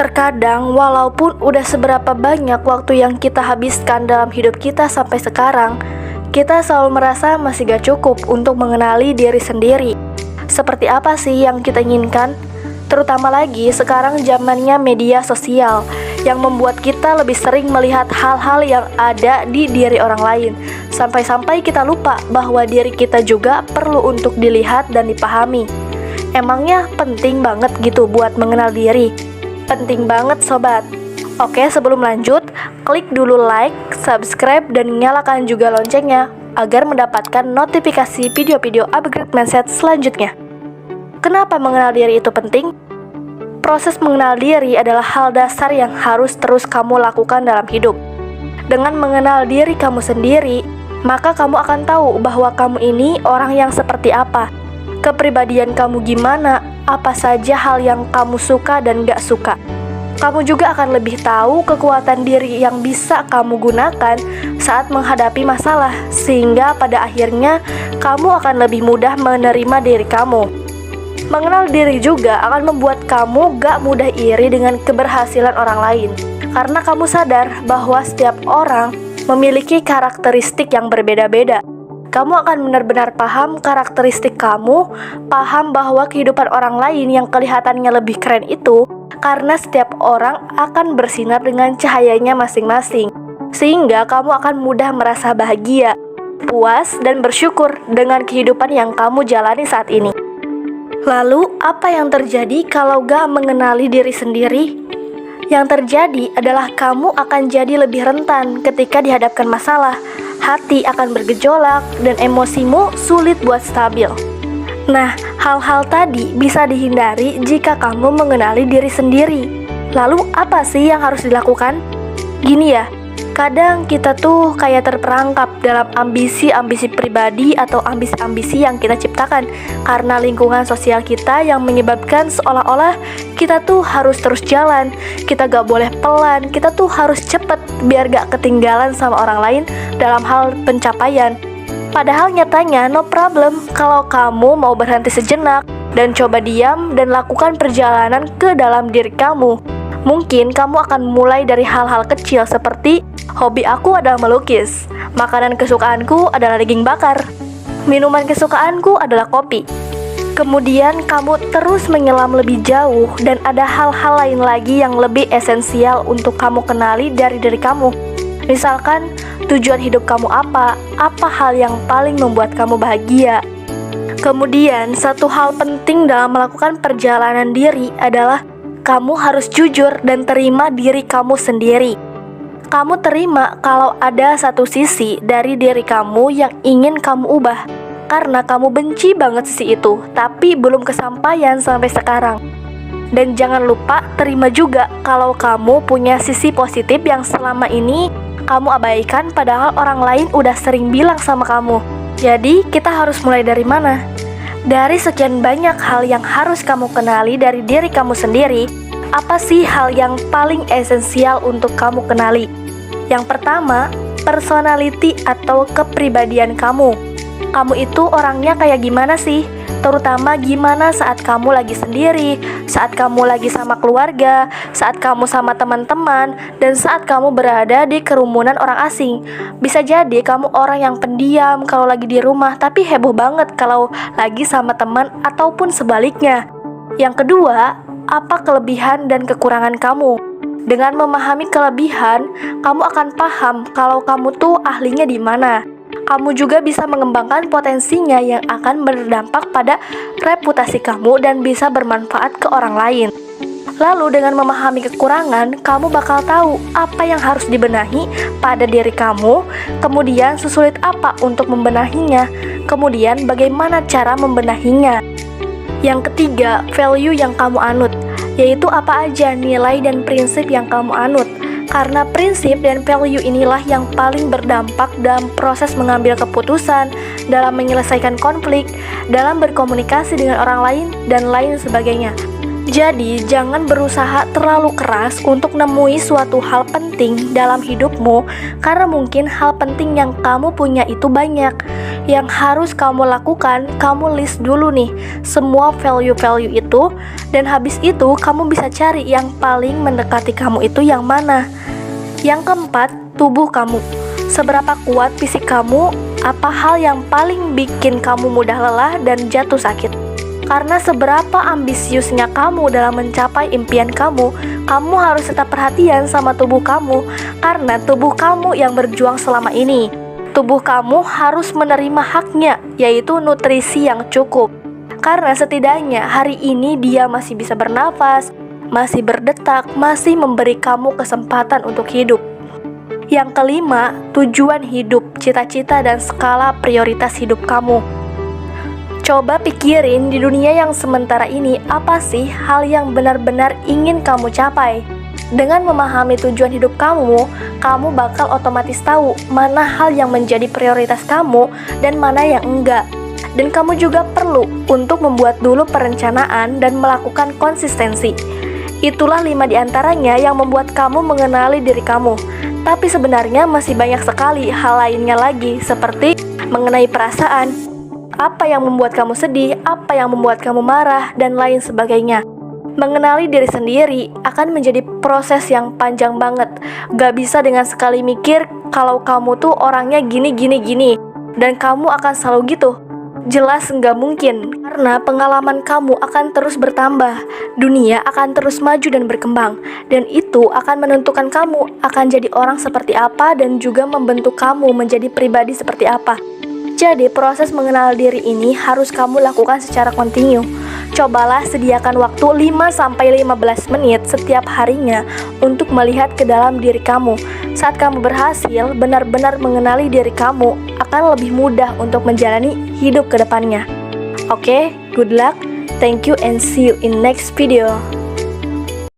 Terkadang, walaupun udah seberapa banyak waktu yang kita habiskan dalam hidup kita sampai sekarang, kita selalu merasa masih gak cukup untuk mengenali diri sendiri. Seperti apa sih yang kita inginkan? Terutama lagi sekarang zamannya media sosial yang membuat kita lebih sering melihat hal-hal yang ada di diri orang lain. Sampai-sampai kita lupa bahwa diri kita juga perlu untuk dilihat dan dipahami. Emangnya penting banget gitu buat mengenal diri? Penting banget sobat. Oke, sebelum lanjut, klik dulu like, subscribe, dan nyalakan juga loncengnya agar mendapatkan notifikasi video-video upgrade mindset selanjutnya. Kenapa mengenal diri itu penting? Proses mengenal diri adalah hal dasar yang harus terus kamu lakukan dalam hidup. Dengan mengenal diri kamu sendiri, maka kamu akan tahu bahwa kamu ini orang yang seperti apa. Kepribadian kamu gimana, apa saja hal yang kamu suka dan gak suka. Kamu juga akan lebih tahu kekuatan diri yang bisa kamu gunakan saat menghadapi masalah, sehingga pada akhirnya kamu akan lebih mudah menerima diri kamu. Mengenal diri juga akan membuat kamu gak mudah iri dengan keberhasilan orang lain, karena kamu sadar bahwa setiap orang memiliki karakteristik yang berbeda-beda. Kamu akan benar-benar paham karakteristik kamu, paham bahwa kehidupan orang lain yang kelihatannya lebih keren itu karena setiap orang akan bersinar dengan cahayanya masing-masing, sehingga kamu akan mudah merasa bahagia, puas, dan bersyukur dengan kehidupan yang kamu jalani saat ini. Lalu, apa yang terjadi kalau gak mengenali diri sendiri? Yang terjadi adalah kamu akan jadi lebih rentan ketika dihadapkan masalah. Hati akan bergejolak dan emosimu sulit buat stabil. Nah, hal-hal tadi bisa dihindari jika kamu mengenali diri sendiri. Lalu, apa sih yang harus dilakukan? Gini ya, kadang kita tuh kayak terperangkap dalam ambisi-ambisi pribadi atau ambisi-ambisi yang kita ciptakan karena lingkungan sosial kita yang menyebabkan seolah-olah kita tuh harus terus jalan, kita gak boleh pelan, kita tuh harus cepet biar gak ketinggalan sama orang lain dalam hal pencapaian. Padahal nyatanya no problem kalau kamu mau berhenti sejenak dan coba diam dan lakukan perjalanan ke dalam diri kamu. Mungkin kamu akan mulai dari hal-hal kecil seperti hobi aku adalah melukis, makanan kesukaanku adalah daging bakar, minuman kesukaanku adalah kopi. Kemudian kamu terus menyelam lebih jauh dan ada hal-hal lain lagi yang lebih esensial untuk kamu kenali dari diri kamu. Misalkan tujuan hidup kamu apa hal yang paling membuat kamu bahagia. Kemudian satu hal penting dalam melakukan perjalanan diri adalah kamu harus jujur dan terima diri kamu sendiri. Kamu terima kalau ada satu sisi dari diri kamu yang ingin kamu ubah, karena kamu benci banget sisi itu, tapi belum kesampaian sampai sekarang. Dan jangan lupa terima juga kalau kamu punya sisi positif yang selama ini kamu abaikan padahal orang lain udah sering bilang sama kamu. Jadi kita harus mulai dari mana? Dari sekian banyak hal yang harus kamu kenali dari diri kamu sendiri, apa sih hal yang paling esensial untuk kamu kenali? Yang pertama, personality atau kepribadian kamu. Kamu itu orangnya kayak gimana sih? Terutama gimana saat kamu lagi sendiri, saat kamu lagi sama keluarga, saat kamu sama teman-teman, dan saat kamu berada di kerumunan orang asing. Bisa jadi kamu orang yang pendiam kalau lagi di rumah, tapi heboh banget kalau lagi sama teman ataupun sebaliknya. Yang kedua, apa kelebihan dan kekurangan kamu? Dengan memahami kelebihan, kamu akan paham kalau kamu tuh ahlinya di mana. Kamu juga bisa mengembangkan potensinya yang akan berdampak pada reputasi kamu dan bisa bermanfaat ke orang lain. Lalu dengan memahami kekurangan, kamu bakal tahu apa yang harus dibenahi pada diri kamu, kemudian sesulit apa untuk membenahinya, kemudian bagaimana cara membenahinya. Yang ketiga, value yang kamu anut, yaitu apa aja nilai dan prinsip yang kamu anut. Karena prinsip dan value inilah yang paling berdampak dalam proses mengambil keputusan, dalam menyelesaikan konflik, dalam berkomunikasi dengan orang lain, dan lain sebagainya. Jadi, jangan berusaha terlalu keras untuk nemui suatu hal penting dalam hidupmu, karena mungkin hal penting yang kamu punya itu banyak. Yang harus kamu lakukan, kamu list dulu nih semua value-value itu, dan habis itu kamu bisa cari yang paling mendekati kamu itu yang mana. Yang keempat, tubuh kamu. Seberapa kuat fisik kamu, apa hal yang paling bikin kamu mudah lelah dan jatuh sakit. Karena seberapa ambisiusnya kamu dalam mencapai impian kamu, kamu harus tetap perhatian sama tubuh kamu, karena tubuh kamu yang berjuang selama ini. Tubuh kamu harus menerima haknya, yaitu nutrisi yang cukup. Karena setidaknya hari ini dia masih bisa bernafas, masih berdetak, masih memberi kamu kesempatan untuk hidup. Yang kelima, tujuan hidup, cita-cita dan skala prioritas hidup kamu. Coba pikirin di dunia yang sementara ini, apa sih hal yang benar-benar ingin kamu capai? Dengan memahami tujuan hidup kamu, kamu bakal otomatis tahu mana hal yang menjadi prioritas kamu dan mana yang enggak. Dan kamu juga perlu untuk membuat dulu perencanaan dan melakukan konsistensi. Itulah 5 diantaranya yang membuat kamu mengenali diri kamu. Tapi sebenarnya masih banyak sekali hal lainnya lagi, seperti mengenai perasaan, apa yang membuat kamu sedih, apa yang membuat kamu marah, dan lain sebagainya. Mengenali diri sendiri akan menjadi proses yang panjang banget. Gak bisa dengan sekali mikir kalau kamu tuh orangnya gini, dan kamu akan selalu gitu. Jelas nggak mungkin, karena pengalaman kamu akan terus bertambah, dunia akan terus maju dan berkembang, dan itu akan menentukan kamu akan jadi orang seperti apa dan juga membentuk kamu menjadi pribadi seperti apa. Jadi proses mengenal diri ini harus kamu lakukan secara kontinu. Cobalah sediakan waktu 5-15 menit setiap harinya untuk melihat ke dalam diri kamu. Saat kamu berhasil benar-benar mengenali diri kamu, akan lebih mudah untuk menjalani hidup ke depannya. Oke, good luck, thank you and see you in next video.